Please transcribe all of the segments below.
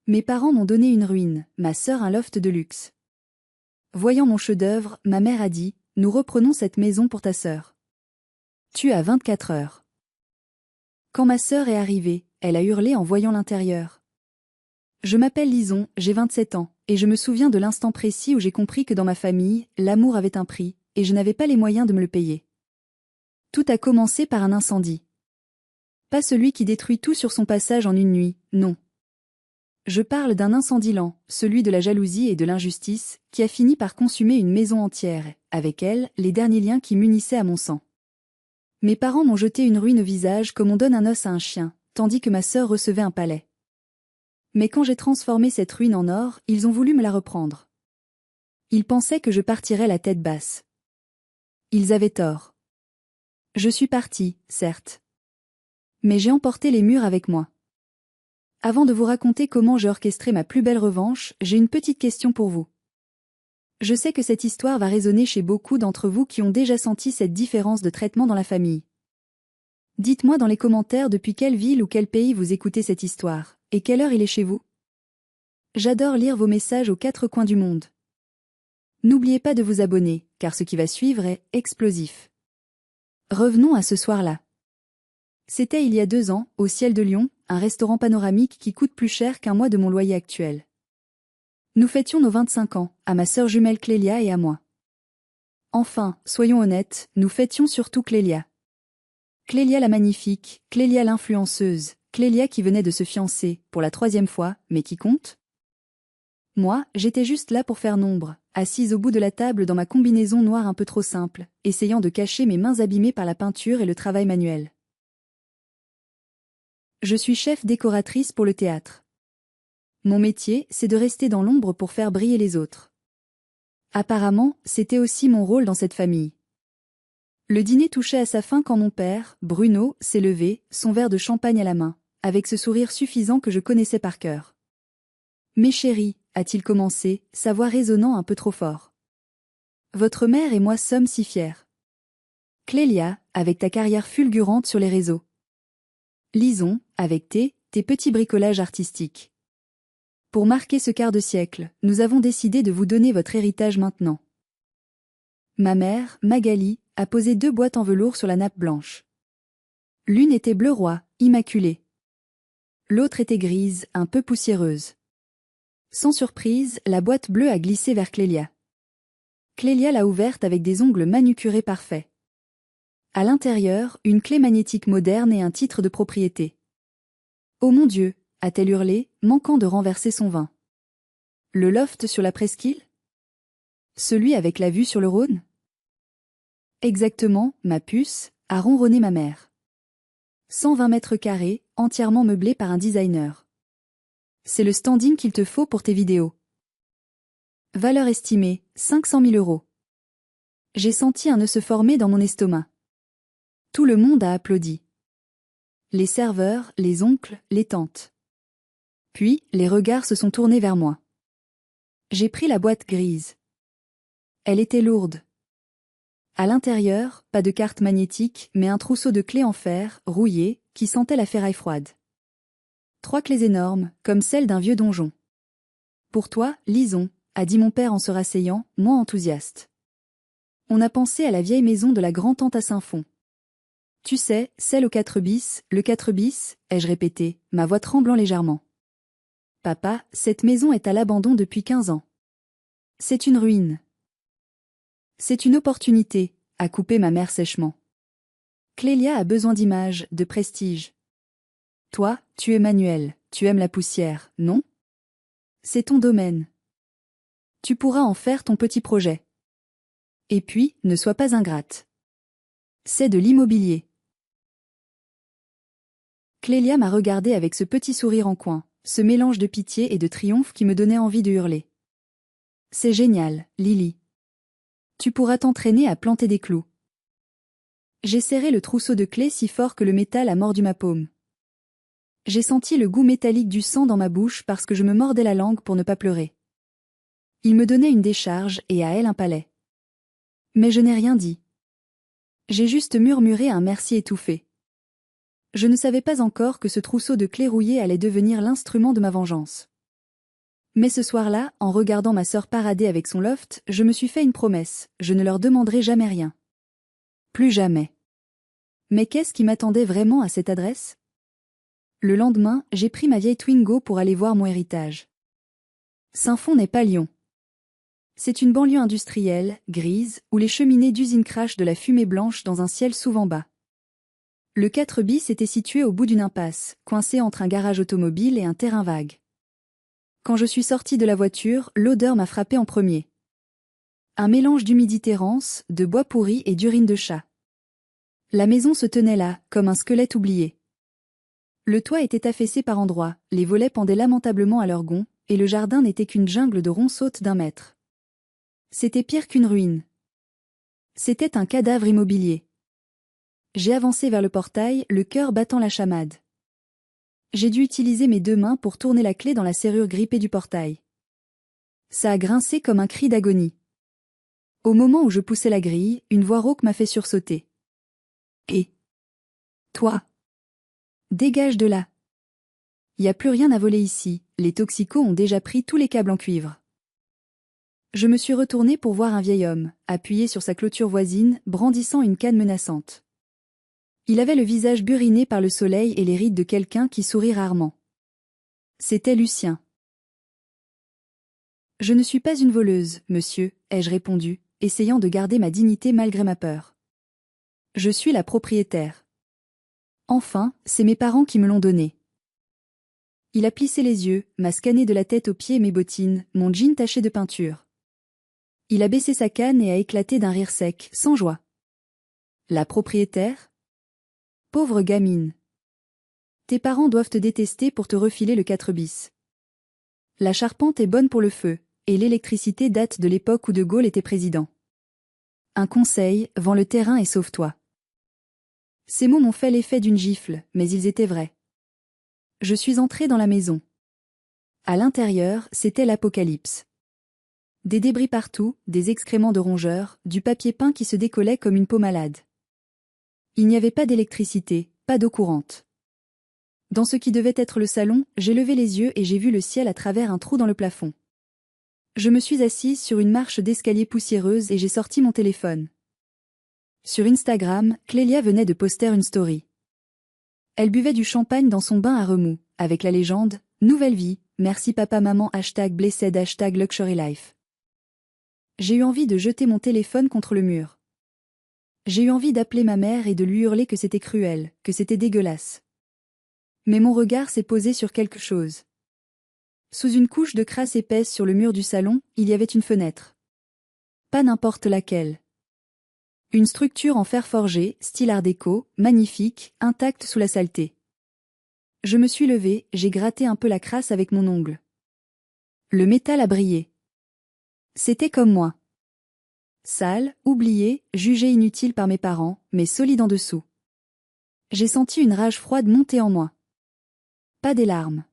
Mes parents m'ont donné une ruine, ma sœur un loft de luxe. Voyant mon chef-d'œuvre, ma mère a dit, nous reprenons cette maison pour ta sœur. Tu as 24 heures. Quand ma sœur est arrivée, elle a hurlé en voyant l'intérieur. Je m'appelle Lison, j'ai 27 ans, et je me souviens de l'instant précis où j'ai compris que dans ma famille, l'amour avait un prix, et je n'avais pas les moyens de me le payer. Tout a commencé par un incendie. Pas celui qui détruit tout sur son passage en une nuit, non. Je parle d'un incendie lent, celui de la jalousie et de l'injustice, qui a fini par consumer une maison entière, avec elle, les derniers liens qui m'unissaient à mon sang. Mes parents m'ont jeté une ruine au visage comme on donne un os à un chien, tandis que ma sœur recevait un palais. Mais quand j'ai transformé cette ruine en or, ils ont voulu me la reprendre. Ils pensaient que je partirais la tête basse. Ils avaient tort. Je suis partie, certes. Mais j'ai emporté les murs avec moi. Avant de vous raconter comment j'ai orchestré ma plus belle revanche, j'ai une petite question pour vous. Je sais que cette histoire va résonner chez beaucoup d'entre vous qui ont déjà senti cette différence de traitement dans la famille. Dites-moi dans les commentaires depuis quelle ville ou quel pays vous écoutez cette histoire, et quelle heure il est chez vous. J'adore lire vos messages aux quatre coins du monde. N'oubliez pas de vous abonner, car ce qui va suivre est explosif. Revenons à ce soir-là. C'était il y a 2 ans, au Ciel de Lyon, un restaurant panoramique qui coûte plus cher qu'un mois de mon loyer actuel. Nous fêtions nos 25 ans, à ma sœur jumelle Clélia et à moi. Enfin, soyons honnêtes, nous fêtions surtout Clélia. Clélia la magnifique, Clélia l'influenceuse, Clélia qui venait de se fiancer, pour la 3e fois, mais qui compte? Moi, j'étais juste là pour faire nombre, assise au bout de la table dans ma combinaison noire un peu trop simple, essayant de cacher mes mains abîmées par la peinture et le travail manuel. Je suis chef décoratrice pour le théâtre. Mon métier, c'est de rester dans l'ombre pour faire briller les autres. Apparemment, c'était aussi mon rôle dans cette famille. Le dîner touchait à sa fin quand mon père, Bruno, s'est levé, son verre de champagne à la main, avec ce sourire suffisant que je connaissais par cœur. « Mes chéris », a-t-il commencé, sa voix résonnant un peu trop fort. « Votre mère et moi sommes si fiers. Clélia, avec ta carrière fulgurante sur les réseaux. Lison, avec tes petits bricolages artistiques. Pour marquer ce quart de siècle, nous avons décidé de vous donner votre héritage maintenant. » Ma mère, Magali, a posé 2 boîtes en velours sur la nappe blanche. L'une était bleu roi, immaculée. L'autre était grise, un peu poussiéreuse. Sans surprise, la boîte bleue a glissé vers Clélia. Clélia l'a ouverte avec des ongles manucurés parfaits. À l'intérieur, une clé magnétique moderne et un titre de propriété. « Oh mon Dieu !» a-t-elle hurlé, manquant de renverser son vin. « Le loft sur la presqu'île ? Celui avec la vue sur le Rhône ? » Exactement, ma puce, a ronronné ma mère. 120 mètres carrés, entièrement meublé par un designer. C'est le standing qu'il te faut pour tes vidéos. Valeur estimée, 500 000 €. J'ai senti un nœud se former dans mon estomac. Tout le monde a applaudi. Les serveurs, les oncles, les tantes. Puis, les regards se sont tournés vers moi. J'ai pris la boîte grise. Elle était lourde. À l'intérieur, pas de carte magnétique, mais un trousseau de clés en fer, rouillées, qui sentait la ferraille froide. 3 clés énormes, comme celles d'un vieux donjon. Pour toi, Lison, a dit mon père en se rasseyant, moins enthousiaste. On a pensé à la vieille maison de la grand-tante à Saint-Fond. Tu sais, celle au 4 bis, le 4 bis, ai-je répété, ma voix tremblant légèrement. Papa, cette maison est à l'abandon depuis 15 ans. C'est une ruine. C'est une opportunité, a coupé ma mère sèchement. Clélia a besoin d'image, de prestige. Toi, tu es manuel, tu aimes la poussière, non? C'est ton domaine. Tu pourras en faire ton petit projet. Et puis, ne sois pas ingrate. C'est de l'immobilier. Clélia m'a regardé avec ce petit sourire en coin, ce mélange de pitié et de triomphe qui me donnait envie de hurler. C'est génial, Lily. Tu pourras t'entraîner à planter des clous. J'ai serré le trousseau de clés si fort que le métal a mordu ma paume. J'ai senti le goût métallique du sang dans ma bouche parce que je me mordais la langue pour ne pas pleurer. Il me donnait une décharge et à elle un palais. Mais je n'ai rien dit. J'ai juste murmuré un merci étouffé. Je ne savais pas encore que ce trousseau de clés rouillées allait devenir l'instrument de ma vengeance. Mais ce soir-là, en regardant ma sœur parader avec son loft, je me suis fait une promesse, je ne leur demanderai jamais rien. Plus jamais. Mais qu'est-ce qui m'attendait vraiment à cette adresse? Le lendemain, j'ai pris ma vieille Twingo pour aller voir mon héritage. Saint-Fond n'est pas Lyon. C'est une banlieue industrielle, grise, où les cheminées d'usines crachent de la fumée blanche dans un ciel souvent bas. Le 4 bis était situé au bout d'une impasse, coincé entre un garage automobile et un terrain vague. Quand je suis sortie de la voiture, l'odeur m'a frappé en premier. Un mélange d'humidité rance, de bois pourri et d'urine de chat. La maison se tenait là, comme un squelette oublié. Le toit était affaissé par endroits, les volets pendaient lamentablement à leurs gonds, et le jardin n'était qu'une jungle de ronces hautes d'1 mètre. C'était pire qu'une ruine. C'était un cadavre immobilier. J'ai avancé vers le portail, le cœur battant la chamade. J'ai dû utiliser mes 2 mains pour tourner la clé dans la serrure grippée du portail. Ça a grincé comme un cri d'agonie. Au moment où je poussais la grille, une voix rauque m'a fait sursauter. « Et toi? Dégage de là. Y a plus rien à voler ici, les toxicos ont déjà pris tous les câbles en cuivre. » Je me suis retournée pour voir un vieil homme, appuyé sur sa clôture voisine, brandissant une canne menaçante. Il avait le visage buriné par le soleil et les rides de quelqu'un qui sourit rarement. C'était Lucien. « Je ne suis pas une voleuse, monsieur, ai-je répondu, essayant de garder ma dignité malgré ma peur. Je suis la propriétaire. Enfin, c'est mes parents qui me l'ont donné. » Il a plissé les yeux, m'a scanné de la tête aux pieds mes bottines, mon jean taché de peinture. Il a baissé sa canne et a éclaté d'un rire sec, sans joie. « La propriétaire? Pauvre gamine. Tes parents doivent te détester pour te refiler le 4 bis. La charpente est bonne pour le feu, et l'électricité date de l'époque où De Gaulle était président. Un conseil, vends le terrain et sauve-toi. » Ces mots m'ont fait l'effet d'une gifle, mais ils étaient vrais. Je suis entrée dans la maison. À l'intérieur, c'était l'apocalypse. Des débris partout, des excréments de rongeurs, du papier peint qui se décollait comme une peau malade. Il n'y avait pas d'électricité, pas d'eau courante. Dans ce qui devait être le salon, j'ai levé les yeux et j'ai vu le ciel à travers un trou dans le plafond. Je me suis assise sur une marche d'escalier poussiéreuse et j'ai sorti mon téléphone. Sur Instagram, Clélia venait de poster une story. Elle buvait du champagne dans son bain à remous, avec la légende « Nouvelle vie, merci papa maman #blessed #luxury life ». J'ai eu envie de jeter mon téléphone contre le mur. J'ai eu envie d'appeler ma mère et de lui hurler que c'était cruel, que c'était dégueulasse. Mais mon regard s'est posé sur quelque chose. Sous une couche de crasse épaisse sur le mur du salon, il y avait une fenêtre. Pas n'importe laquelle. Une structure en fer forgé, style art déco, magnifique, intacte sous la saleté. Je me suis levée, j'ai gratté un peu la crasse avec mon ongle. Le métal a brillé. C'était comme moi. Sale, oublié, jugé inutile par mes parents, mais solide en dessous. J'ai senti une rage froide monter en moi. Pas des larmes.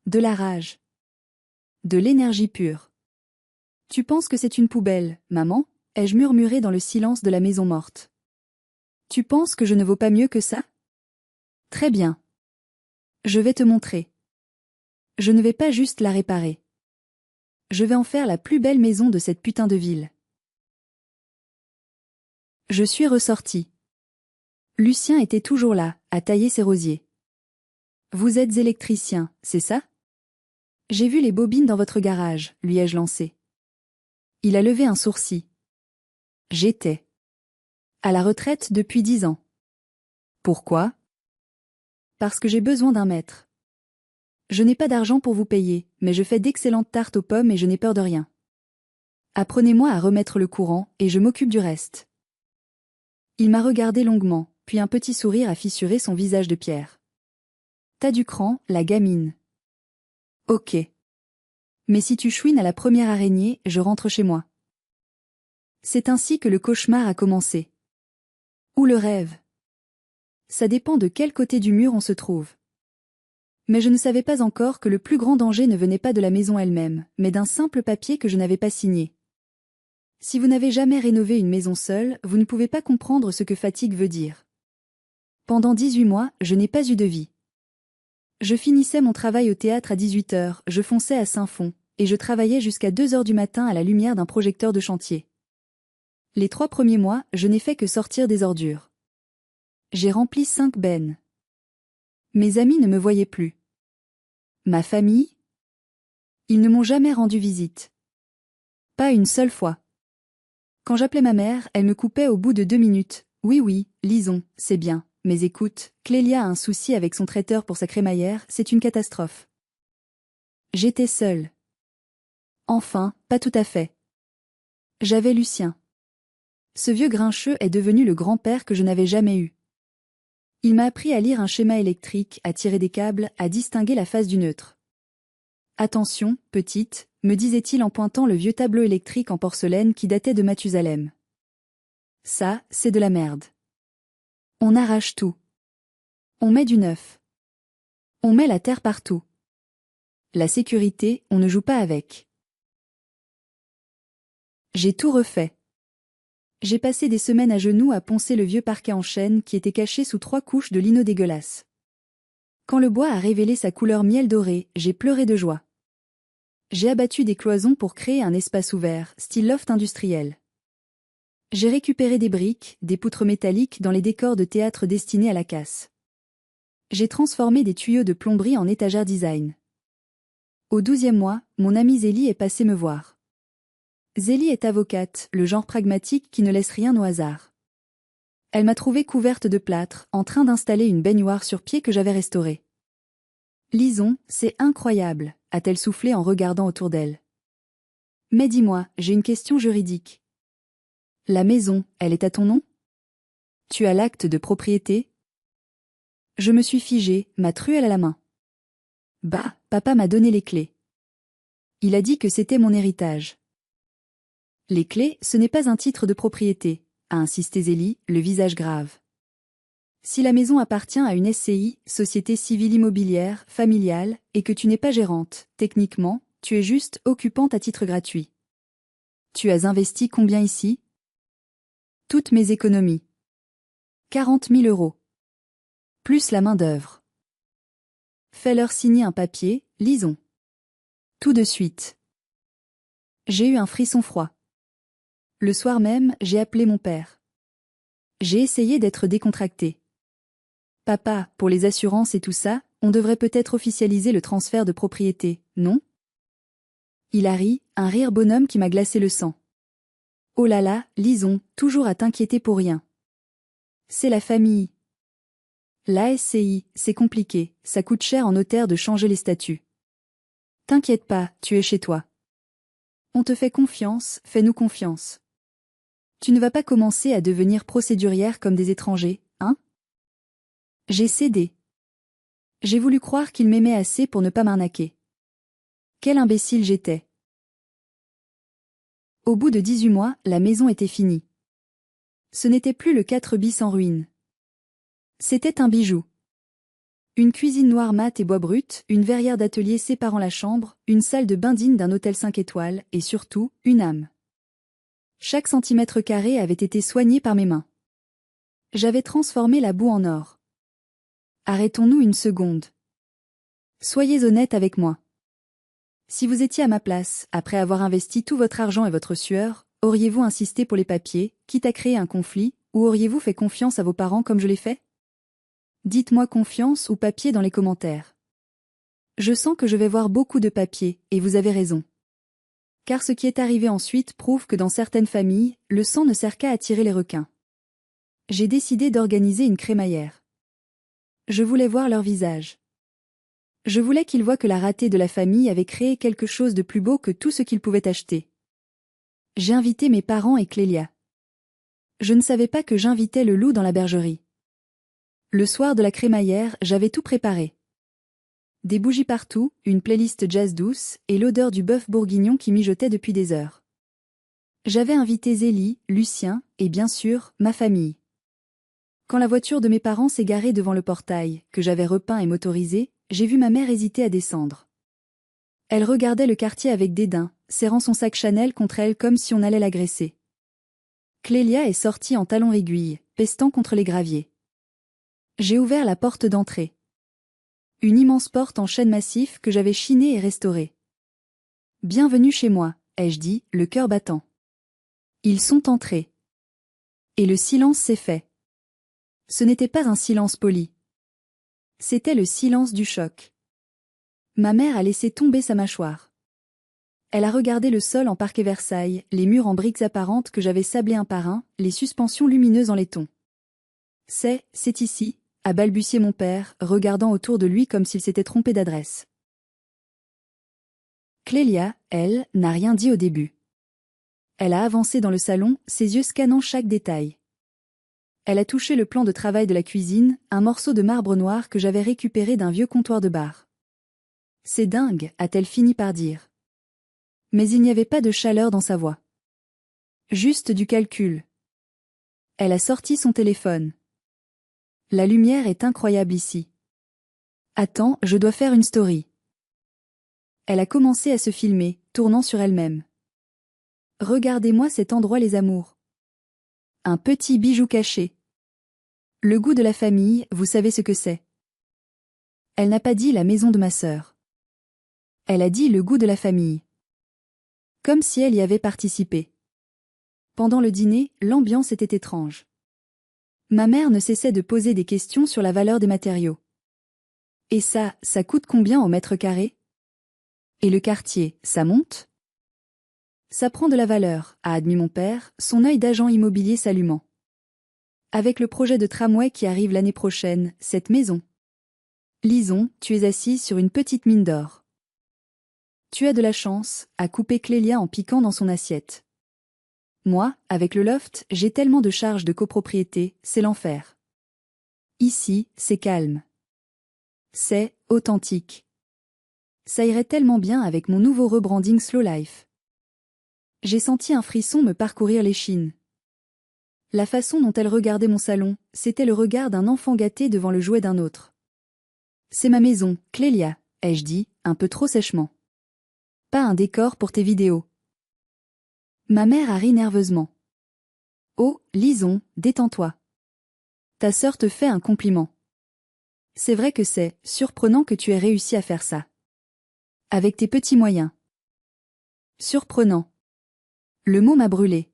De la rage. De l'énergie pure. « Tu penses que c'est une poubelle, maman ?» ai-je murmuré dans le silence de la maison morte. « Tu penses que je ne vaux pas mieux que ça? Très bien. Je vais te montrer. Je ne vais pas juste la réparer. Je vais en faire la plus belle maison de cette putain de ville. » Je suis ressortie. Lucien était toujours là, à tailler ses rosiers. « Vous êtes électricien, c'est ça? J'ai vu les bobines dans votre garage, lui ai-je lancé. Il a levé un sourcil. J'étais à la retraite depuis 10 ans. Pourquoi? Parce que j'ai besoin d'un maître. Je n'ai pas d'argent pour vous payer, mais je fais d'excellentes tartes aux pommes et je n'ai peur de rien. Apprenez-moi à remettre le courant et je m'occupe du reste. Il m'a regardé longuement, puis un petit sourire a fissuré son visage de pierre. T'as du cran, la gamine. Ok. Mais si tu chouines à la première araignée, je rentre chez moi. C'est ainsi que le cauchemar a commencé. Ou le rêve. Ça dépend de quel côté du mur on se trouve. Mais je ne savais pas encore que le plus grand danger ne venait pas de la maison elle-même, mais d'un simple papier que je n'avais pas signé. Si vous n'avez jamais rénové une maison seule, vous ne pouvez pas comprendre ce que fatigue veut dire. Pendant 18 mois, je n'ai pas eu de vie. Je finissais mon travail au théâtre à 18h, je fonçais à Saint-Fond, et je travaillais jusqu'à 2h du matin à la lumière d'un projecteur de chantier. Les 3 premiers mois, je n'ai fait que sortir des ordures. J'ai rempli 5 bennes. Mes amis ne me voyaient plus. Ma famille? Ils ne m'ont jamais rendu visite. Pas une seule fois. Quand j'appelais ma mère, elle me coupait au bout de 2 minutes. Oui, Lison, c'est bien, mais écoute, Clélia a un souci avec son traiteur pour sa crémaillère, c'est une catastrophe. J'étais seule. Enfin, pas tout à fait. J'avais Lucien. Ce vieux grincheux est devenu le grand-père que je n'avais jamais eu. Il m'a appris à lire un schéma électrique, à tirer des câbles, à distinguer la phase du neutre. Attention, petite, me disait-il en pointant le vieux tableau électrique en porcelaine qui datait de Mathusalem. Ça, c'est de la merde. On arrache tout. On met du neuf. On met la terre partout. La sécurité, on ne joue pas avec. J'ai tout refait. J'ai passé des semaines à genoux à poncer le vieux parquet en chêne qui était caché sous 3 couches de lino dégueulasse. Quand le bois a révélé sa couleur miel doré, j'ai pleuré de joie. J'ai abattu des cloisons pour créer un espace ouvert, style loft industriel. J'ai récupéré des briques, des poutres métalliques dans les décors de théâtre destinés à la casse. J'ai transformé des tuyaux de plomberie en étagères design. Au 12e mois, mon amie Zélie est passée me voir. Zélie est avocate, le genre pragmatique qui ne laisse rien au hasard. Elle m'a trouvée couverte de plâtre, en train d'installer une baignoire sur pied que j'avais restaurée. Lison, c'est incroyable, a-t-elle soufflé en regardant autour d'elle. Mais dis-moi, j'ai une question juridique. La maison, elle est à ton nom? Tu as l'acte de propriété? Je me suis figée, ma truelle à la main. Bah, papa m'a donné les clés. Il a dit que c'était mon héritage. Les clés, ce n'est pas un titre de propriété, a insisté Zélie, le visage grave. Si la maison appartient à une SCI, Société Civile Immobilière, familiale, et que tu n'es pas gérante, techniquement, tu es juste occupante à titre gratuit. Tu as investi combien ici? Toutes mes économies. 40 000 €. Plus la main-d'œuvre. Fais-leur signer un papier, lisons. Tout de suite. J'ai eu un frisson froid. Le soir même, j'ai appelé mon père. J'ai essayé d'être décontractée. Papa, pour les assurances et tout ça, on devrait peut-être officialiser le transfert de propriété, non? Il a ri, un rire bonhomme qui m'a glacé le sang. Oh là là, Lison, toujours à t'inquiéter pour rien. C'est la famille. La SCI, c'est compliqué, ça coûte cher en notaire de changer les statuts. T'inquiète pas, tu es chez toi. On te fait confiance, fais-nous confiance. Tu ne vas pas commencer à devenir procédurière comme des étrangers, hein? J'ai cédé. J'ai voulu croire qu'il m'aimait assez pour ne pas m'arnaquer. Quel imbécile j'étais. Au bout de 18 mois, la maison était finie. Ce n'était plus le 4 bis en ruine. C'était un bijou. Une cuisine noire mat et bois brut, une verrière d'atelier séparant la chambre, une salle de bain digne d'un hôtel 5 étoiles, et surtout, une âme. Chaque centimètre carré avait été soigné par mes mains. J'avais transformé la boue en or. Arrêtons-nous une seconde. Soyez honnête avec moi. Si vous étiez à ma place, après avoir investi tout votre argent et votre sueur, auriez-vous insisté pour les papiers, quitte à créer un conflit, ou auriez-vous fait confiance à vos parents comme je l'ai fait? Dites-moi confiance ou papier dans les commentaires. Je sens que je vais voir beaucoup de papiers, et vous avez raison. Car ce qui est arrivé ensuite prouve que dans certaines familles, le sang ne sert qu'à attirer les requins. J'ai décidé d'organiser une crémaillère. Je voulais voir leur visage. Je voulais qu'ils voient que la ratée de la famille avait créé quelque chose de plus beau que tout ce qu'ils pouvaient acheter. J'ai invité mes parents et Clélia. Je ne savais pas que j'invitais le loup dans la bergerie. Le soir de la crémaillère, j'avais tout préparé. Des bougies partout, une playlist jazz douce, et l'odeur du bœuf bourguignon qui mijotait depuis des heures. J'avais invité Zélie, Lucien, et bien sûr, ma famille. Quand la voiture de mes parents s'est garée devant le portail, que j'avais repeint et motorisé, j'ai vu ma mère hésiter à descendre. Elle regardait le quartier avec dédain, serrant son sac Chanel contre elle comme si on allait l'agresser. Clélia est sortie en talons aiguilles, pestant contre les graviers. J'ai ouvert la porte d'entrée. Une immense porte en chêne massif que j'avais chinée et restaurée. Bienvenue chez moi, ai-je dit, le cœur battant. Ils sont entrés. Et le silence s'est fait. Ce n'était pas un silence poli. C'était le silence du choc. Ma mère a laissé tomber sa mâchoire. Elle a regardé le sol en parquet Versailles, les murs en briques apparentes que j'avais sablés un par un, les suspensions lumineuses en laiton. C'est ici, a balbutié mon père, regardant autour de lui comme s'il s'était trompé d'adresse. Clélia, elle, n'a rien dit au début. Elle a avancé dans le salon, ses yeux scannant chaque détail. Elle a touché le plan de travail de la cuisine, un morceau de marbre noir que j'avais récupéré d'un vieux comptoir de bar. C'est dingue, a-t-elle fini par dire. Mais il n'y avait pas de chaleur dans sa voix. Juste du calcul. Elle a sorti son téléphone. La lumière est incroyable ici. Attends, je dois faire une story. Elle a commencé à se filmer, tournant sur elle-même. Regardez-moi cet endroit les amours. Un petit bijou caché. Le goût de la famille, vous savez ce que c'est. Elle n'a pas dit la maison de ma sœur. Elle a dit le goût de la famille. Comme si elle y avait participé. Pendant le dîner, l'ambiance était étrange. Ma mère ne cessait de poser des questions sur la valeur des matériaux. Et ça coûte combien au mètre carré? Et le quartier, ça monte? Ça prend de la valeur, a admis mon père, son œil d'agent immobilier s'allumant. Avec le projet de tramway qui arrive l'année prochaine, cette maison. Lison, tu es assise sur une petite mine d'or. Tu as de la chance, a coupé Clélia en piquant dans son assiette. Moi, avec le loft, j'ai tellement de charges de copropriété, c'est l'enfer. Ici, c'est calme. C'est authentique. Ça irait tellement bien avec mon nouveau rebranding Slow Life. J'ai senti un frisson me parcourir l'échine. La façon dont elle regardait mon salon, c'était le regard d'un enfant gâté devant le jouet d'un autre. C'est ma maison, Clélia, ai-je dit, un peu trop sèchement. Pas un décor pour tes vidéos. Ma mère a ri nerveusement. Oh, Lison, détends-toi. Ta sœur te fait un compliment. C'est vrai que c'est surprenant que tu aies réussi à faire ça. Avec tes petits moyens. Surprenant. Le mot m'a brûlé.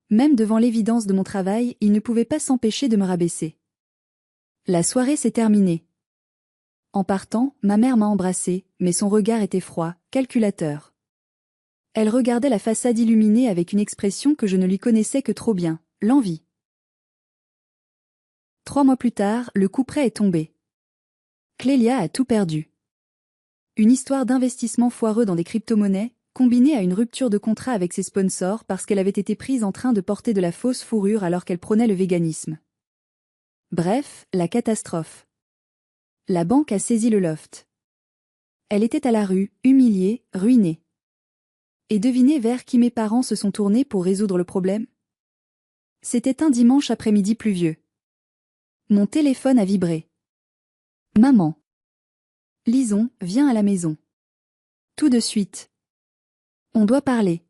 Même devant l'évidence de mon travail, il ne pouvait pas s'empêcher de me rabaisser. La soirée s'est terminée. En partant, ma mère m'a embrassée, mais son regard était froid, calculateur. Elle regardait la façade illuminée avec une expression que je ne lui connaissais que trop bien, l'envie. 3 mois plus tard, le couperet est tombé. Clélia a tout perdu. Une histoire d'investissement foireux dans des crypto-monnaies, combinée à une rupture de contrat avec ses sponsors parce qu'elle avait été prise en train de porter de la fausse fourrure alors qu'elle prônait le véganisme. Bref, la catastrophe. La banque a saisi le loft. Elle était à la rue, humiliée, ruinée. Et devinez vers qui mes parents se sont tournés pour résoudre le problème? C'était un dimanche après-midi pluvieux. Mon téléphone a vibré. Maman. Lison, viens à la maison. Tout de suite. On doit parler.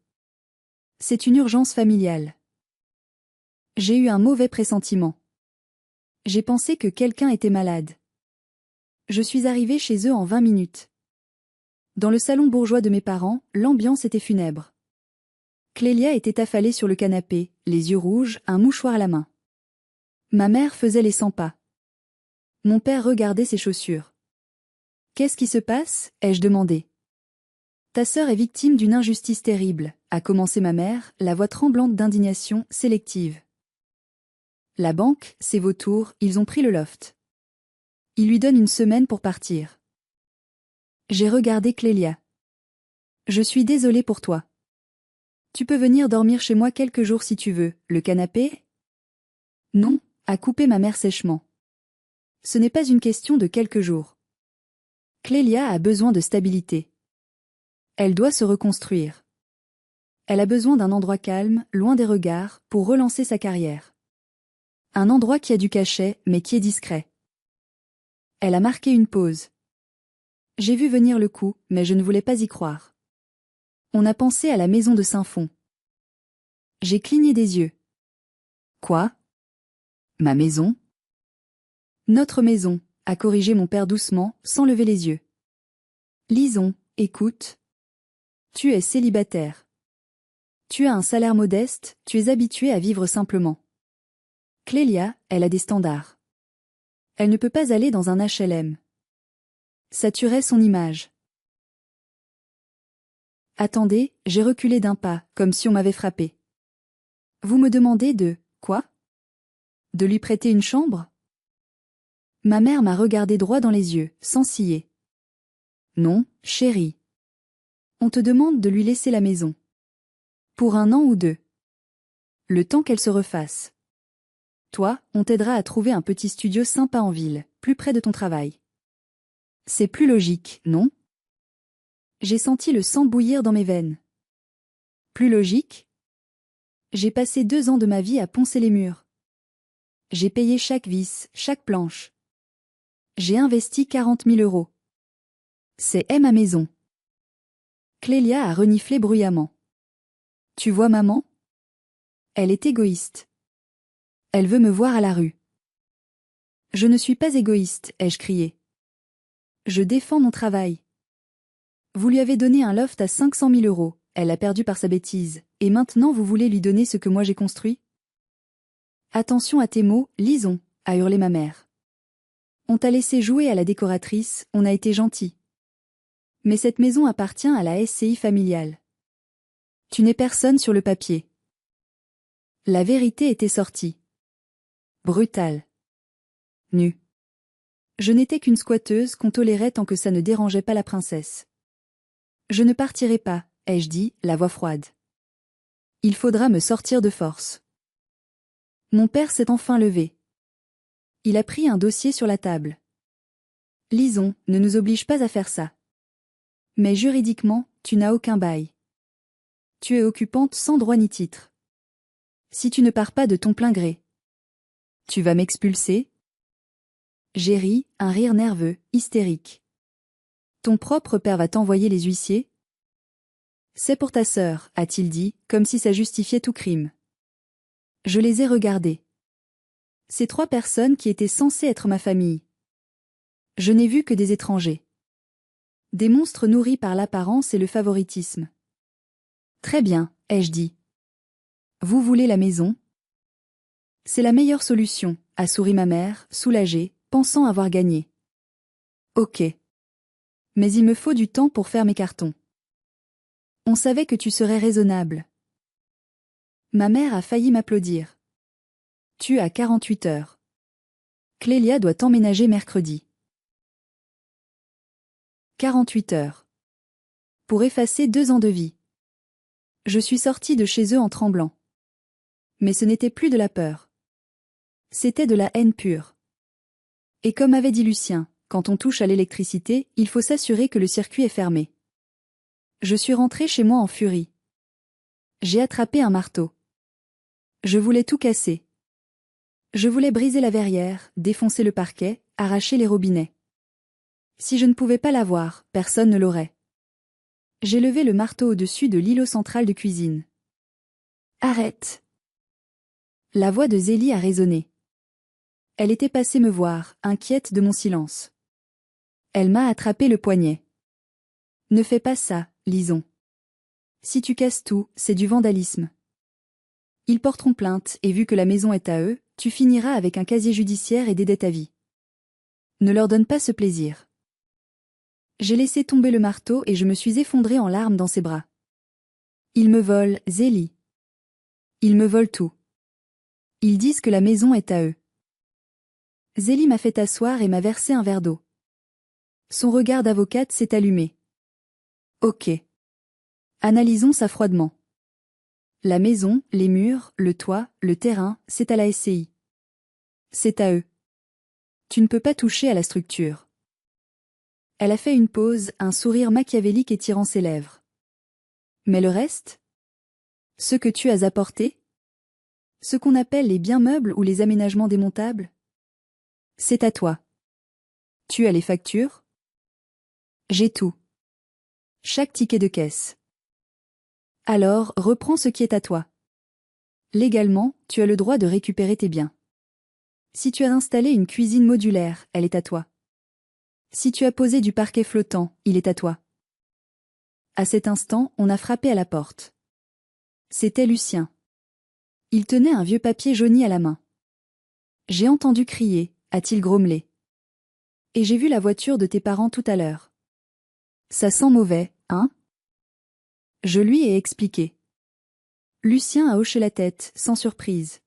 C'est une urgence familiale. J'ai eu un mauvais pressentiment. J'ai pensé que quelqu'un était malade. Je suis arrivée chez eux en 20 minutes. Dans le salon bourgeois de mes parents, l'ambiance était funèbre. Clélia était affalée sur le canapé, les yeux rouges, un mouchoir à la main. Ma mère faisait les 100 pas. Mon père regardait ses chaussures. Qu'est-ce qui se passe? Ai-je demandé. Ta sœur est victime d'une injustice terrible, a commencé ma mère, la voix tremblante d'indignation sélective. La banque, ces vautours, ils ont pris le loft. Ils lui donnent une semaine pour partir. J'ai regardé Clélia. Je suis désolée pour toi. Tu peux venir dormir chez moi quelques jours si tu veux, le canapé? Non, a coupé ma mère sèchement. Ce n'est pas une question de quelques jours. Clélia a besoin de stabilité. Elle doit se reconstruire. Elle a besoin d'un endroit calme, loin des regards, pour relancer sa carrière. Un endroit qui a du cachet, mais qui est discret. Elle a marqué une pause. J'ai vu venir le coup, mais je ne voulais pas y croire. On a pensé à la maison de Saint-Fond. J'ai cligné des yeux. Quoi? Ma maison? Notre maison, a corrigé mon père doucement, sans lever les yeux. Lison, écoute. Tu es célibataire. Tu as un salaire modeste, tu es habitué à vivre simplement. Clélia, elle a des standards. Elle ne peut pas aller dans un HLM. Ça tuerait son image. Attendez, j'ai reculé d'un pas, comme si on m'avait frappé. Vous me demandez de, quoi? De lui prêter une chambre? Ma mère m'a regardé droit dans les yeux, sans ciller. Non, chérie. On te demande de lui laisser la maison. Pour 1 an ou 2. Le temps qu'elle se refasse. Toi, on t'aidera à trouver un petit studio sympa en ville, plus près de ton travail. C'est plus logique, non? J'ai senti le sang bouillir dans mes veines. Plus logique? J'ai passé 2 ans de ma vie à poncer les murs. J'ai payé chaque vis, chaque planche. J'ai investi 40 000 euros. C'est ma maison. Clélia a reniflé bruyamment. Tu vois maman? Elle est égoïste. Elle veut me voir à la rue. Je ne suis pas égoïste, ai-je crié. Je défends mon travail. Vous lui avez donné un loft à 500 000 euros, elle l'a perdu par sa bêtise, et maintenant vous voulez lui donner ce que moi j'ai construit? Attention à tes mots, Lison, a hurlé ma mère. On t'a laissé jouer à la décoratrice, on a été gentil. Mais cette maison appartient à la SCI familiale. Tu n'es personne sur le papier. La vérité était sortie. Brutale. Nue. Je n'étais qu'une squatteuse qu'on tolérait tant que ça ne dérangeait pas la princesse. Je ne partirai pas, ai-je dit, la voix froide. Il faudra me sortir de force. Mon père s'est enfin levé. Il a pris un dossier sur la table. Lison, ne nous oblige pas à faire ça. Mais juridiquement, tu n'as aucun bail. Tu es occupante sans droit ni titre. Si tu ne pars pas de ton plein gré, tu vas m'expulser? J'ai ri, un rire nerveux, hystérique. Ton propre père va t'envoyer les huissiers? C'est pour ta sœur, a-t-il dit, comme si ça justifiait tout crime. Je les ai regardés. Ces 3 personnes qui étaient censées être ma famille. Je n'ai vu que des étrangers. Des monstres nourris par l'apparence et le favoritisme. Très bien, ai-je dit. Vous voulez la maison? C'est la meilleure solution, a souri ma mère, soulagée, pensant avoir gagné. Ok. Mais il me faut du temps pour faire mes cartons. On savait que tu serais raisonnable. Ma mère a failli m'applaudir. Tu as 48 heures. Clélia doit emménager mercredi. 48 heures. Pour effacer 2 ans de vie. Je suis sortie de chez eux en tremblant. Mais ce n'était plus de la peur. C'était de la haine pure. Et comme avait dit Lucien, quand on touche à l'électricité, il faut s'assurer que le circuit est fermé. Je suis rentrée chez moi en furie. J'ai attrapé un marteau. Je voulais tout casser. Je voulais briser la verrière, défoncer le parquet, arracher les robinets. Si je ne pouvais pas l'avoir, personne ne l'aurait. J'ai levé le marteau au-dessus de l'îlot central de cuisine. Arrête! La voix de Zélie a résonné. Elle était passée me voir, inquiète de mon silence. Elle m'a attrapé le poignet. Ne fais pas ça, Lison. Si tu casses tout, c'est du vandalisme. Ils porteront plainte et vu que la maison est à eux, tu finiras avec un casier judiciaire et des dettes à vie. Ne leur donne pas ce plaisir. J'ai laissé tomber le marteau et je me suis effondrée en larmes dans ses bras. Ils me volent, Zélie. Ils me volent tout. Ils disent que la maison est à eux. Zélie m'a fait asseoir et m'a versé un verre d'eau. Son regard d'avocate s'est allumé. Ok. Analysons ça froidement. La maison, les murs, le toit, le terrain, c'est à la SCI. C'est à eux. Tu ne peux pas toucher à la structure. Elle a fait une pause, un sourire machiavélique étirant ses lèvres. Mais le reste? Ce que tu as apporté? Ce qu'on appelle les biens meubles ou les aménagements démontables? C'est à toi. Tu as les factures? J'ai tout. Chaque ticket de caisse. Alors, reprends ce qui est à toi. Légalement, tu as le droit de récupérer tes biens. Si tu as installé une cuisine modulaire, elle est à toi. Si tu as posé du parquet flottant, il est à toi. À cet instant, on a frappé à la porte. C'était Lucien. Il tenait un vieux papier jauni à la main. J'ai entendu crier, a-t-il grommelé. Et j'ai vu la voiture de tes parents tout à l'heure. Ça sent mauvais, hein? Je lui ai expliqué. Lucien a hoché la tête, sans surprise.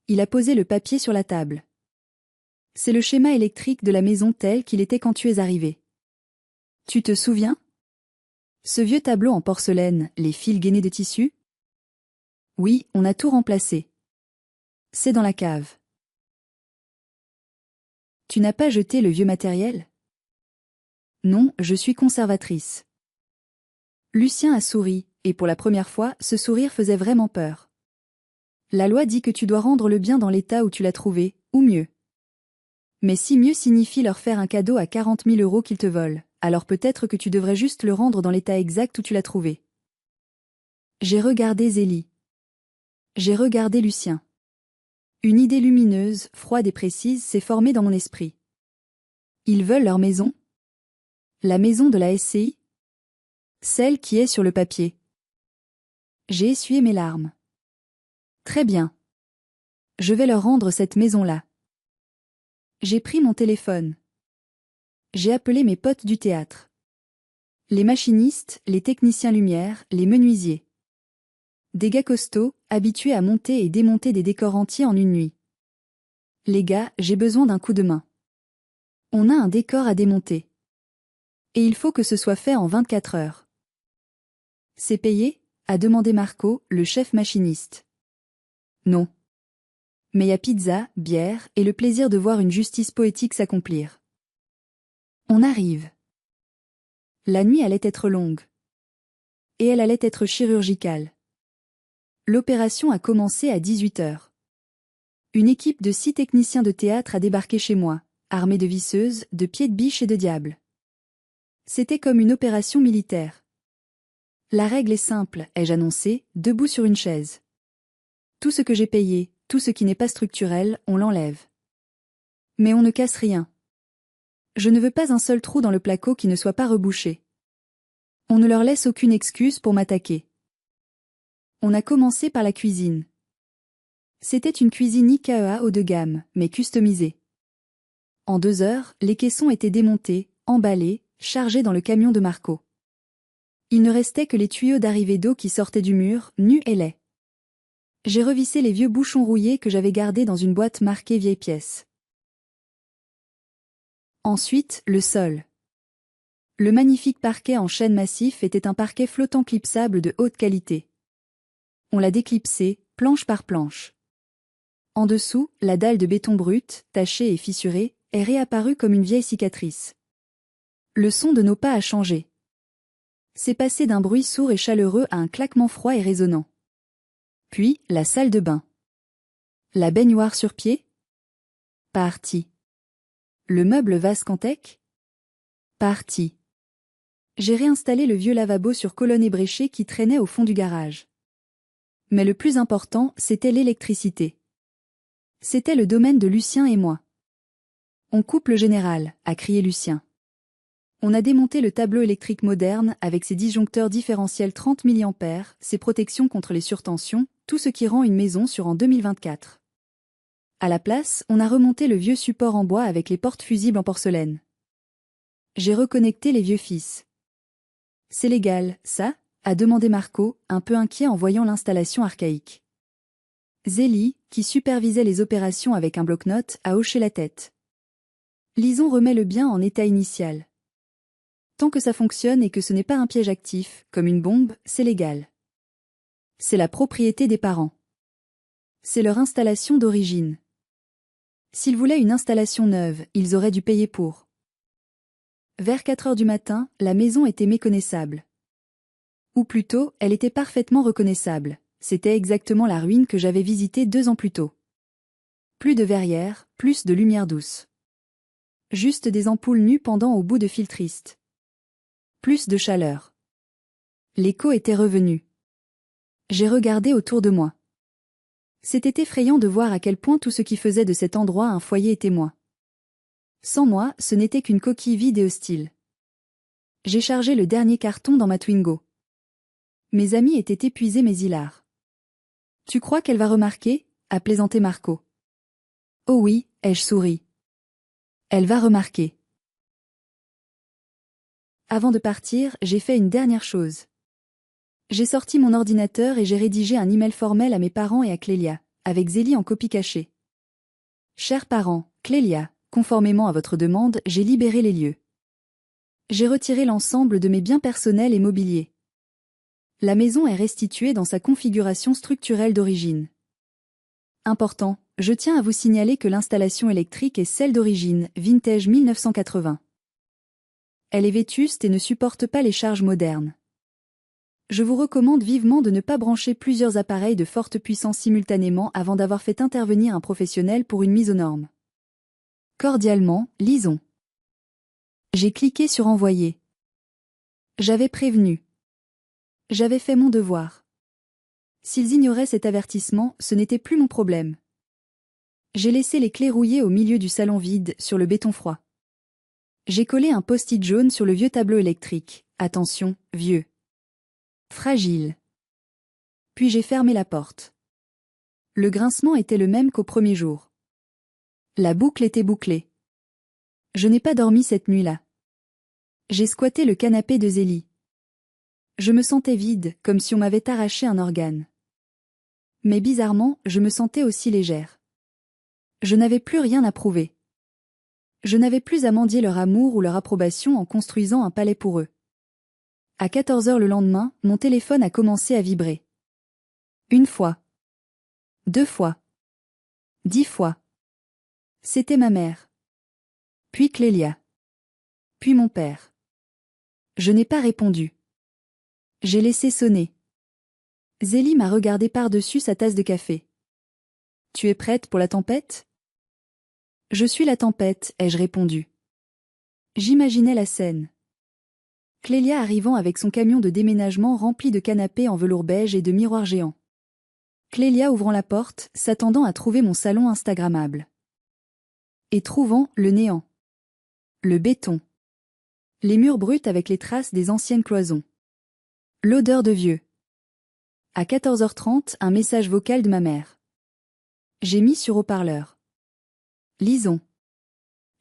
Il a posé le papier sur la table. C'est le schéma électrique de la maison tel qu'il était quand tu es arrivé. Tu te souviens? Ce vieux tableau en porcelaine, les fils gainés de tissu? Oui, on a tout remplacé. C'est dans la cave. Tu n'as pas jeté le vieux matériel? Non, je suis conservatrice. Lucien a souri, et pour la première fois, ce sourire faisait vraiment peur. La loi dit que tu dois rendre le bien dans l'état où tu l'as trouvé, ou mieux. Mais si mieux signifie leur faire un cadeau à 40 000 € qu'ils te volent, alors peut-être que tu devrais juste le rendre dans l'état exact où tu l'as trouvé. J'ai regardé Zélie. J'ai regardé Lucien. Une idée lumineuse, froide et précise s'est formée dans mon esprit. Ils veulent leur maison? La maison de la SCI? Celle qui est sur le papier. J'ai essuyé mes larmes. Très bien. Je vais leur rendre cette maison-là. J'ai pris mon téléphone. J'ai appelé mes potes du théâtre. Les machinistes, les techniciens lumière, les menuisiers. Des gars costauds, habitués à monter et démonter des décors entiers en une nuit. Les gars, j'ai besoin d'un coup de main. On a un décor à démonter. Et il faut que ce soit fait en 24 heures. C'est payé? A demandé Marco, le chef machiniste. Non. Mais y a pizza, bière et le plaisir de voir une justice poétique s'accomplir. On arrive. La nuit allait être longue. Et elle allait être chirurgicale. L'opération a commencé à 18 heures. Une équipe de 6 techniciens de théâtre a débarqué chez moi, armés de visseuses, de pieds de biche et de diables. C'était comme une opération militaire. La règle est simple, ai-je annoncé, debout sur une chaise. Tout ce que j'ai payé, tout ce qui n'est pas structurel, on l'enlève. Mais on ne casse rien. Je ne veux pas un seul trou dans le placo qui ne soit pas rebouché. On ne leur laisse aucune excuse pour m'attaquer. On a commencé par la cuisine. C'était une cuisine IKEA haut de gamme, mais customisée. En 2 heures, les caissons étaient démontés, emballés, chargés dans le camion de Marco. Il ne restait que les tuyaux d'arrivée d'eau qui sortaient du mur, nus et laids. J'ai revissé les vieux bouchons rouillés que j'avais gardés dans une boîte marquée vieille pièce. Ensuite, le sol. Le magnifique parquet en chêne massif était un parquet flottant clipsable de haute qualité. On l'a déclipsé, planche par planche. En dessous, la dalle de béton brut, tachée et fissurée, est réapparue comme une vieille cicatrice. Le son de nos pas a changé. C'est passé d'un bruit sourd et chaleureux à un claquement froid et résonnant. Puis, la salle de bain. La baignoire sur pied? Parti. Le meuble Vascantec? Parti. J'ai réinstallé le vieux lavabo sur colonne ébréchée qui traînait au fond du garage. Mais le plus important, c'était l'électricité. C'était le domaine de Lucien et moi. On coupe le général, a crié Lucien. On a démonté le tableau électrique moderne avec ses disjoncteurs différentiels 30 mA, ses protections contre les surtensions, tout ce qui rend une maison sûre en 2024. À la place, on a remonté le vieux support en bois avec les portes fusibles en porcelaine. J'ai reconnecté les vieux fils. C'est légal, ça? A demandé Marco, un peu inquiet en voyant l'installation archaïque. Zélie, qui supervisait les opérations avec un bloc-notes, a hoché la tête. Lison remet le bien en état initial. Tant que ça fonctionne et que ce n'est pas un piège actif, comme une bombe, c'est légal. C'est la propriété des parents. C'est leur installation d'origine. S'ils voulaient une installation neuve, ils auraient dû payer pour. Vers 4 heures du matin, la maison était méconnaissable. Ou plutôt, elle était parfaitement reconnaissable. C'était exactement la ruine que j'avais visitée 2 ans plus tôt. Plus de verrières, plus de lumière douce. Juste des ampoules nues pendant au bout de fils tristes. Plus de chaleur. L'écho était revenu. J'ai regardé autour de moi. C'était effrayant de voir à quel point tout ce qui faisait de cet endroit un foyer était moi. Sans moi, ce n'était qu'une coquille vide et hostile. J'ai chargé le dernier carton dans ma Twingo. Mes amis étaient épuisés mais hilars. Tu crois qu'elle va remarquer? A plaisanté Marco. Oh oui, ai-je souri. Elle va remarquer. Avant de partir, j'ai fait une dernière chose. J'ai sorti mon ordinateur et j'ai rédigé un email formel à mes parents et à Clélia, avec Zélie en copie cachée. Chers parents, Clélia, conformément à votre demande, j'ai libéré les lieux. J'ai retiré l'ensemble de mes biens personnels et mobiliers. La maison est restituée dans sa configuration structurelle d'origine. Important, je tiens à vous signaler que l'installation électrique est celle d'origine, vintage 1980. Elle est vétuste et ne supporte pas les charges modernes. Je vous recommande vivement de ne pas brancher plusieurs appareils de forte puissance simultanément avant d'avoir fait intervenir un professionnel pour une mise aux normes. Cordialement, Lison. J'ai cliqué sur envoyer. J'avais prévenu. J'avais fait mon devoir. S'ils ignoraient cet avertissement, ce n'était plus mon problème. J'ai laissé les clés rouillées au milieu du salon vide, sur le béton froid. J'ai collé un post-it jaune sur le vieux tableau électrique. Attention, vieux. Fragile. Puis j'ai fermé la porte. Le grincement était le même qu'au premier jour. La boucle était bouclée. Je n'ai pas dormi cette nuit-là. J'ai squatté le canapé de Zélie. Je me sentais vide, comme si on m'avait arraché un organe. Mais bizarrement, je me sentais aussi légère. Je n'avais plus rien à prouver. Je n'avais plus à mendier leur amour ou leur approbation en construisant un palais pour eux. À 14 heures le lendemain, mon téléphone a commencé à vibrer. 1 fois. 2 fois. 10 fois. C'était ma mère. Puis Clélia. Puis mon père. Je n'ai pas répondu. J'ai laissé sonner. Zélie m'a regardé par-dessus sa tasse de café. Tu es prête pour la tempête? Je suis la tempête, ai-je répondu. J'imaginais la scène. Clélia arrivant avec son camion de déménagement rempli de canapés en velours beige et de miroirs géants. Clélia ouvrant la porte, s'attendant à trouver mon salon instagrammable. Et trouvant le néant. Le béton. Les murs bruts avec les traces des anciennes cloisons. L'odeur de vieux. À 14h30, un message vocal de ma mère. J'ai mis sur haut-parleur. Lison.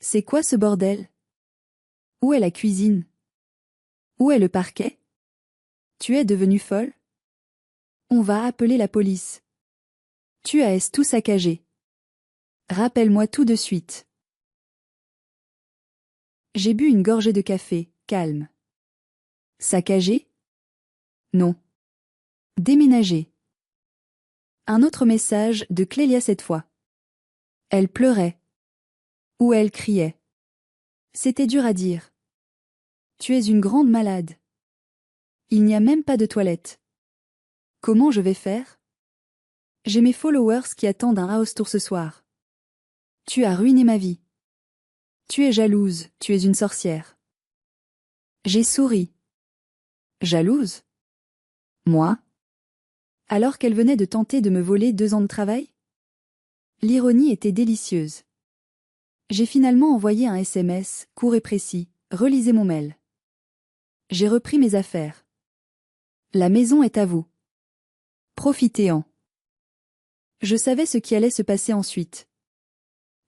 C'est quoi ce bordel? Où est la cuisine? Où est le parquet? Tu es devenue folle? On va appeler la police. Tu as tout saccagé. Rappelle-moi tout de suite. J'ai bu une gorgée de café, calme. Saccagé? Non. Déménager. Un autre message de Clélia cette fois. Elle pleurait. Ou elle criait. C'était dur à dire. Tu es une grande malade. Il n'y a même pas de toilette. Comment je vais faire? J'ai mes followers qui attendent un house tour ce soir. Tu as ruiné ma vie. Tu es jalouse, tu es une sorcière. J'ai souri. Jalouse? Moi? Alors qu'elle venait de tenter de me voler 2 ans de travail? L'ironie était délicieuse. J'ai finalement envoyé un SMS, court et précis, relisez mon mail. J'ai repris mes affaires. La maison est à vous. Profitez-en. Je savais ce qui allait se passer ensuite.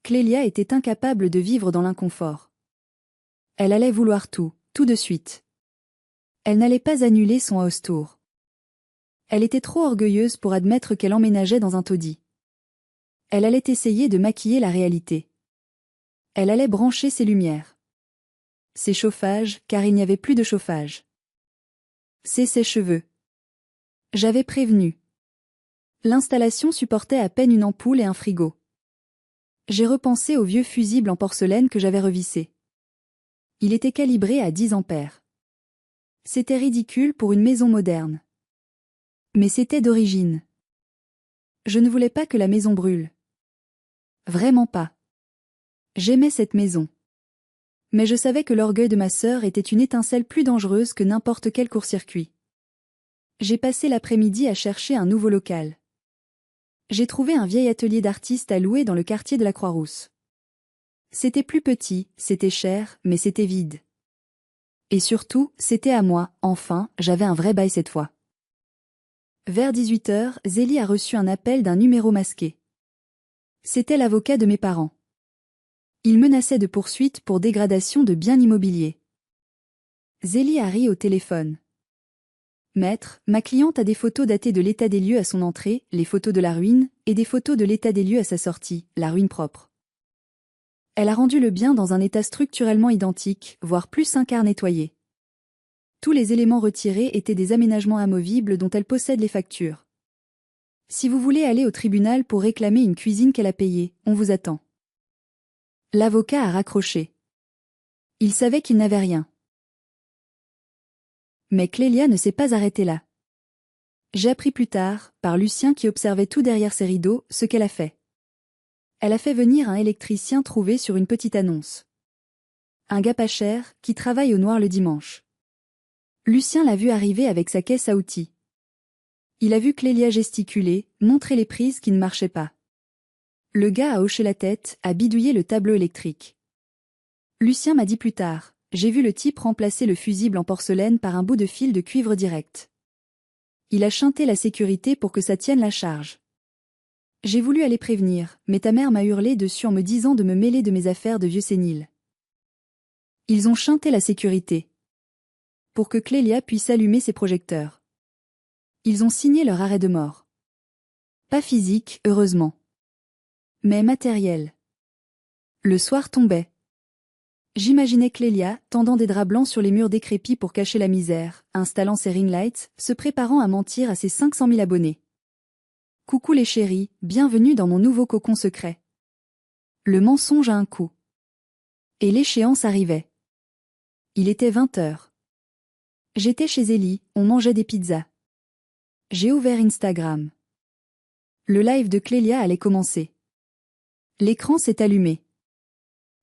Clélia était incapable de vivre dans l'inconfort. Elle allait vouloir tout, tout de suite. Elle n'allait pas annuler son house tour. Elle était trop orgueilleuse pour admettre qu'elle emménageait dans un taudis. Elle allait essayer de maquiller la réalité. Elle allait brancher ses lumières. Ses chauffages, car il n'y avait plus de chauffage. Ses sèche-cheveux. J'avais prévenu. L'installation supportait à peine une ampoule et un frigo. J'ai repensé au vieux fusible en porcelaine que j'avais revissé. Il était calibré à 10 ampères. C'était ridicule pour une maison moderne. Mais c'était d'origine. Je ne voulais pas que la maison brûle. Vraiment pas. J'aimais cette maison. Mais je savais que l'orgueil de ma sœur était une étincelle plus dangereuse que n'importe quel court-circuit. J'ai passé l'après-midi à chercher un nouveau local. J'ai trouvé un vieil atelier d'artiste à louer dans le quartier de la Croix-Rousse. C'était plus petit, c'était cher, mais c'était vide. Et surtout, c'était à moi, enfin, j'avais un vrai bail cette fois. Vers 18h, Zélie a reçu un appel d'un numéro masqué. C'était l'avocat de mes parents. Il menaçait de poursuite pour dégradation de biens immobiliers. Zélie a ri au téléphone. Maître, ma cliente a des photos datées de l'état des lieux à son entrée, les photos de la ruine, et des photos de l'état des lieux à sa sortie, la ruine propre. Elle a rendu le bien dans un état structurellement identique, voire plus un quart nettoyé. Tous les éléments retirés étaient des aménagements amovibles dont elle possède les factures. Si vous voulez aller au tribunal pour réclamer une cuisine qu'elle a payée, on vous attend. L'avocat a raccroché. Il savait qu'il n'avait rien. Mais Clélia ne s'est pas arrêtée là. J'ai appris plus tard, par Lucien qui observait tout derrière ses rideaux, ce qu'elle a fait. Elle a fait venir un électricien trouvé sur une petite annonce. Un gars pas cher, qui travaille au noir le dimanche. Lucien l'a vu arriver avec sa caisse à outils. Il a vu Clélia gesticuler, montrer les prises qui ne marchaient pas. Le gars a hoché la tête, a bidouillé le tableau électrique. Lucien m'a dit plus tard, j'ai vu le type remplacer le fusible en porcelaine par un bout de fil de cuivre direct. Il a chanté la sécurité pour que ça tienne la charge. J'ai voulu aller prévenir, mais ta mère m'a hurlé dessus en me disant de me mêler de mes affaires de vieux sénile. Ils ont chanté la sécurité. Pour que Clélia puisse allumer ses projecteurs. Ils ont signé leur arrêt de mort. Pas physique, heureusement. Mais matériel. Le soir tombait. J'imaginais Clélia, tendant des draps blancs sur les murs décrépits pour cacher la misère, installant ses ring lights, se préparant à mentir à ses 500 000 abonnés. Coucou les chéris, bienvenue dans mon nouveau cocon secret. Le mensonge a un coût. Et l'échéance arrivait. Il était 20h. J'étais chez Zélie, on mangeait des pizzas. J'ai ouvert Instagram. Le live de Clélia allait commencer. L'écran s'est allumé.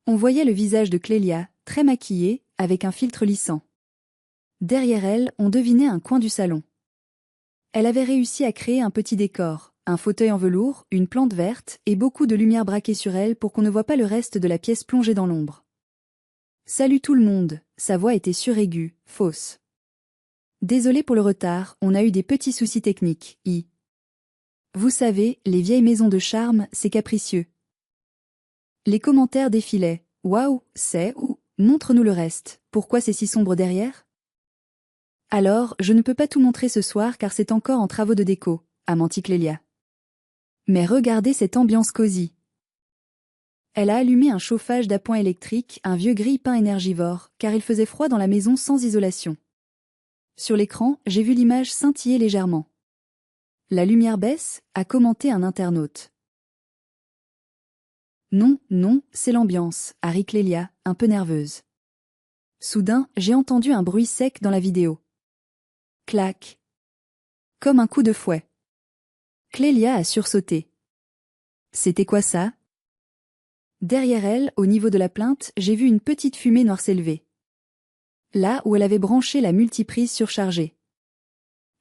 On voyait le visage de Clélia, très maquillée, avec un filtre lissant. Derrière elle, on devinait un coin du salon. Elle avait réussi à créer un petit décor, un fauteuil en velours, une plante verte et beaucoup de lumière braquée sur elle pour qu'on ne voit pas le reste de la pièce plongée dans l'ombre. Salut tout le monde, sa voix était suraiguë, fausse. Désolé pour le retard, on a eu des petits soucis techniques, Vous savez, les vieilles maisons de charme, c'est capricieux. Les commentaires défilaient. Waouh, c'est ou montre-nous le reste. Pourquoi c'est si sombre derrière? Alors, je ne peux pas tout montrer ce soir car c'est encore en travaux de déco, a menti Clélia. Mais regardez cette ambiance cosy. Elle a allumé un chauffage d'appoint électrique, un vieux grille-pain énergivore, car il faisait froid dans la maison sans isolation. Sur l'écran, j'ai vu l'image scintiller légèrement. La lumière baisse, a commenté un internaute. Non, non, c'est l'ambiance, a ri Clélia, un peu nerveuse. Soudain, j'ai entendu un bruit sec dans la vidéo. Clac. Comme un coup de fouet. Clélia a sursauté. C'était quoi ça? Derrière elle, au niveau de la plainte, j'ai vu une petite fumée noire s'élever. Là où elle avait branché la multiprise surchargée.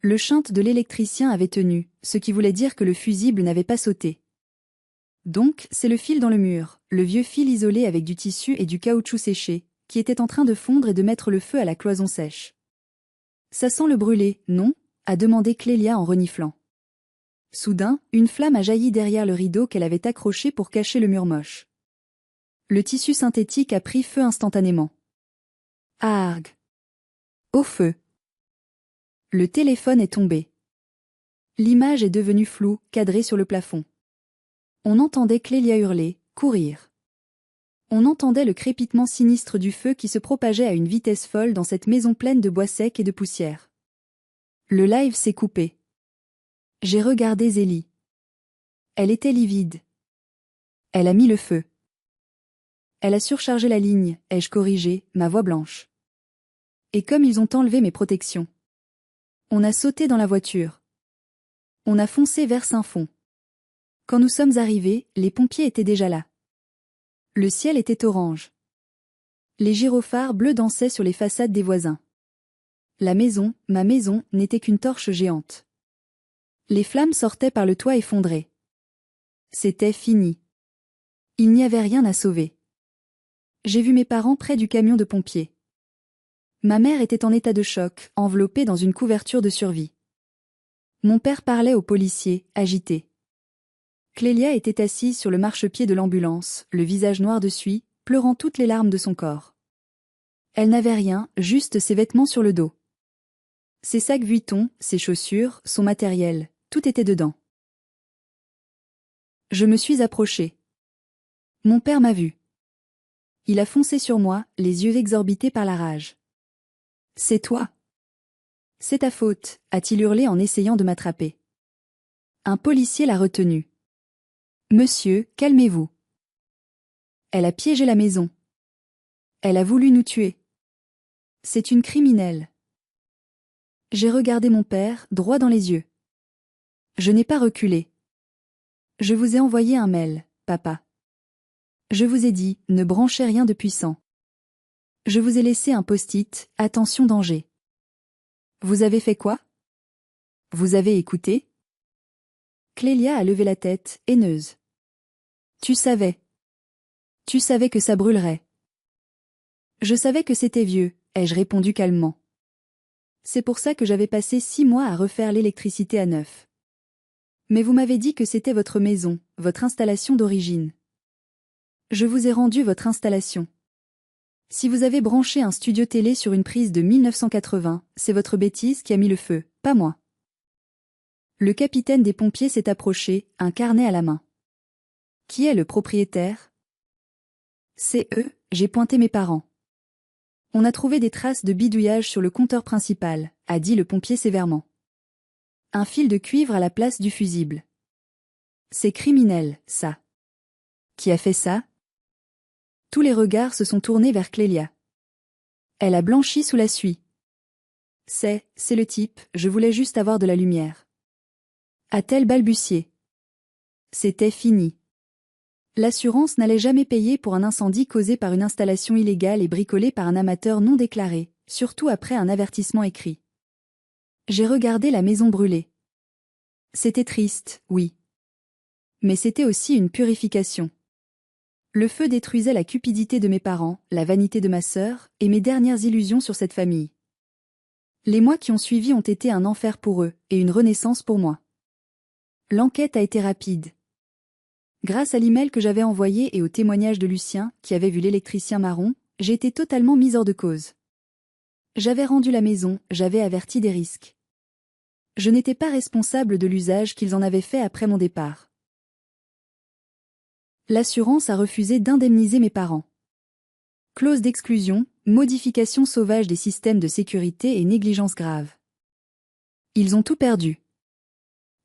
Le shunt de l'électricien avait tenu, ce qui voulait dire que le fusible n'avait pas sauté. Donc, c'est le fil dans le mur, le vieux fil isolé avec du tissu et du caoutchouc séché, qui était en train de fondre et de mettre le feu à la cloison sèche. Ça sent le brûler, non? A demandé Clélia en reniflant. Soudain, une flamme a jailli derrière le rideau qu'elle avait accroché pour cacher le mur moche. Le tissu synthétique a pris feu instantanément. Arg! Au feu! Le téléphone est tombé. L'image est devenue floue, cadrée sur le plafond. On entendait Clélia hurler, courir. On entendait le crépitement sinistre du feu qui se propageait à une vitesse folle dans cette maison pleine de bois secs et de poussière. Le live s'est coupé. J'ai regardé Zélie. Elle était livide. Elle a mis le feu. Elle a surchargé la ligne, ai-je corrigé, ma voix blanche. Et comme ils ont enlevé mes protections. On a sauté dans la voiture. On a foncé vers Saint-Fond. Quand nous sommes arrivés, les pompiers étaient déjà là. Le ciel était orange. Les gyrophares bleus dansaient sur les façades des voisins. La maison, ma maison, n'était qu'une torche géante. Les flammes sortaient par le toit effondré. C'était fini. Il n'y avait rien à sauver. J'ai vu mes parents près du camion de pompiers. Ma mère était en état de choc, enveloppée dans une couverture de survie. Mon père parlait aux policiers, agité. Clélia était assise sur le marchepied de l'ambulance, le visage noir de suie, pleurant toutes les larmes de son corps. Elle n'avait rien, juste ses vêtements sur le dos. Ses sacs Vuitton, ses chaussures, son matériel, tout était dedans. Je me suis approchée. Mon père m'a vue. Il a foncé sur moi, les yeux exorbités par la rage. « C'est toi. C'est ta faute, a-t-il hurlé en essayant de m'attraper. Un policier l'a retenu. Monsieur, calmez-vous. Elle a piégé la maison. Elle a voulu nous tuer. C'est une criminelle. J'ai regardé mon père, droit dans les yeux. Je n'ai pas reculé. Je vous ai envoyé un mail, papa. Je vous ai dit, ne branchez rien de puissant. Je vous ai laissé un post-it, attention danger. Vous avez fait quoi? Vous avez écouté? Clélia a levé la tête, haineuse. Tu savais. Tu savais que ça brûlerait. Je savais que c'était vieux, ai-je répondu calmement. C'est pour ça que j'avais passé 6 mois à refaire l'électricité à neuf. Mais vous m'avez dit que c'était votre maison, votre installation d'origine. Je vous ai rendu votre installation. Si vous avez branché un studio télé sur une prise de 1980, c'est votre bêtise qui a mis le feu, pas moi. Le capitaine des pompiers s'est approché, un carnet à la main. Qui est le propriétaire? C'est eux, j'ai pointé mes parents. On a trouvé des traces de bidouillage sur le compteur principal, a dit le pompier sévèrement. Un fil de cuivre à la place du fusible. C'est criminel, ça. Qui a fait ça? Tous les regards se sont tournés vers Clélia. Elle a blanchi sous la suie. C'est le type, je voulais juste avoir de la lumière. A-t-elle balbutié? C'était fini. L'assurance n'allait jamais payer pour un incendie causé par une installation illégale et bricolée par un amateur non déclaré, surtout après un avertissement écrit. J'ai regardé la maison brûler. C'était triste, oui. Mais c'était aussi une purification. Le feu détruisait la cupidité de mes parents, la vanité de ma sœur, et mes dernières illusions sur cette famille. Les mois qui ont suivi ont été un enfer pour eux, et une renaissance pour moi. L'enquête a été rapide. Grâce à l'email que j'avais envoyé et au témoignage de Lucien, qui avait vu l'électricien marron, j'ai été totalement mise hors de cause. J'avais rendu la maison, j'avais averti des risques. Je n'étais pas responsable de l'usage qu'ils en avaient fait après mon départ. L'assurance a refusé d'indemniser mes parents. Clause d'exclusion, modification sauvage des systèmes de sécurité et négligence grave. Ils ont tout perdu.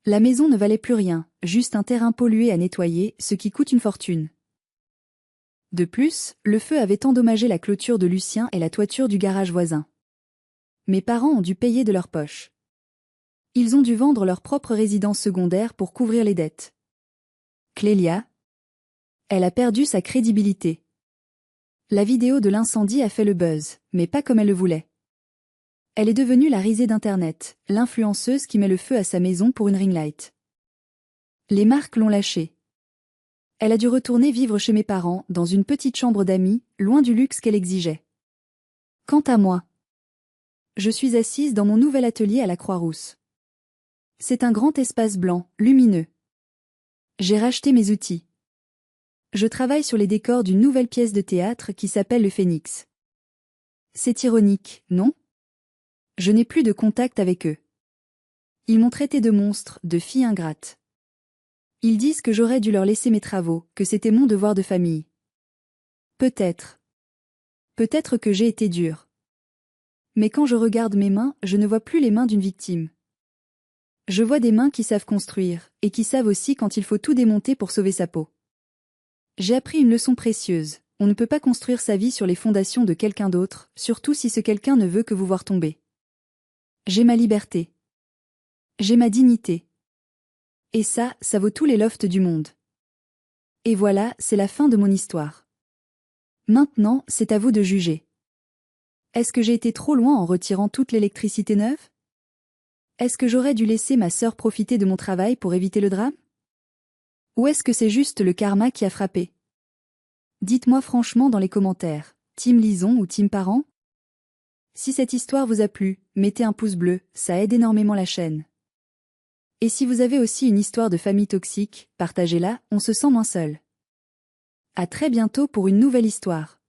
La maison ne valait plus rien, juste un terrain pollué à nettoyer, ce qui coûte une fortune. De plus, le feu avait endommagé la clôture de Lucien et la toiture du garage voisin. Mes parents ont dû payer de leur poche. Ils ont dû vendre leur propre résidence secondaire pour couvrir les dettes. Clélia, elle a perdu sa crédibilité. La vidéo de l'incendie a fait le buzz, mais pas comme elle le voulait. Elle est devenue la risée d'Internet, l'influenceuse qui met le feu à sa maison pour une ring light. Les marques l'ont lâchée. Elle a dû retourner vivre chez mes parents, dans une petite chambre d'amis, loin du luxe qu'elle exigeait. Quant à moi, je suis assise dans mon nouvel atelier à la Croix-Rousse. C'est un grand espace blanc, lumineux. J'ai racheté mes outils. Je travaille sur les décors d'une nouvelle pièce de théâtre qui s'appelle Le Phénix. C'est ironique, non? Je n'ai plus de contact avec eux. Ils m'ont traité de monstre, de fille ingrate. Ils disent que j'aurais dû leur laisser mes travaux, que c'était mon devoir de famille. Peut-être. Peut-être que j'ai été dure. Mais quand je regarde mes mains, je ne vois plus les mains d'une victime. Je vois des mains qui savent construire, et qui savent aussi quand il faut tout démonter pour sauver sa peau. J'ai appris une leçon précieuse, on ne peut pas construire sa vie sur les fondations de quelqu'un d'autre, surtout si ce quelqu'un ne veut que vous voir tomber. J'ai ma liberté. J'ai ma dignité. Et ça vaut tous les lofts du monde. Et voilà, c'est la fin de mon histoire. Maintenant, c'est à vous de juger. Est-ce que j'ai été trop loin en retirant toute l'électricité neuve? Est-ce que j'aurais dû laisser ma sœur profiter de mon travail pour éviter le drame? Ou est-ce que c'est juste le karma qui a frappé? Dites-moi franchement dans les commentaires, team Lison ou team parent? Si cette histoire vous a plu, mettez un pouce bleu, ça aide énormément la chaîne. Et si vous avez aussi une histoire de famille toxique, partagez-la, on se sent moins seul. À très bientôt pour une nouvelle histoire.